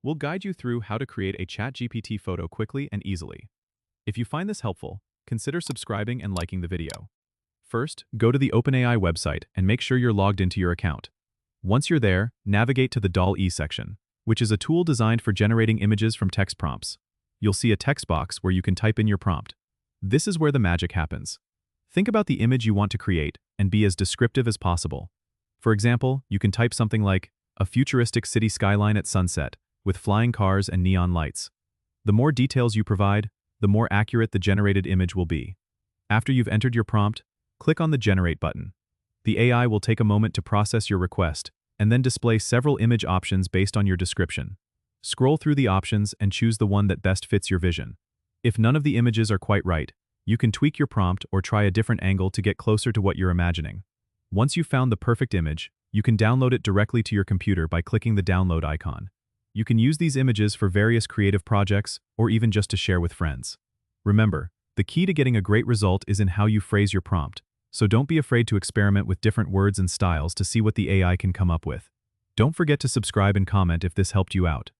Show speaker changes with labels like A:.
A: we'll guide you through how to create a Chat GPT photo quickly and easily. If you find this helpful, consider subscribing and liking the video. First, go to the OpenAI website and make sure you're logged into your account. Once you're there, navigate to the DALL-E section, which is a tool designed for generating images from text prompts. You'll see a text box where you can type in your prompt. This is where the magic happens. Think about the image you want to create and be as descriptive as possible. For example, you can type something like, a futuristic city skyline at sunset, with flying cars and neon lights. The more details you provide, the more accurate the generated image will be. After you've entered your prompt, click on the Generate button. The AI will take a moment to process your request, and then display several image options based on your description. Scroll through the options and choose the one that best fits your vision. If none of the images are quite right, you can tweak your prompt or try a different angle to get closer to what you're imagining. Once you've found the perfect image, you can download it directly to your computer by clicking the download icon. You can use these images for various creative projects or even just to share with friends. Remember, the key to getting a great result is in how you phrase your prompt, so don't be afraid to experiment with different words and styles to see what the AI can come up with. Don't forget to subscribe and comment if this helped you out.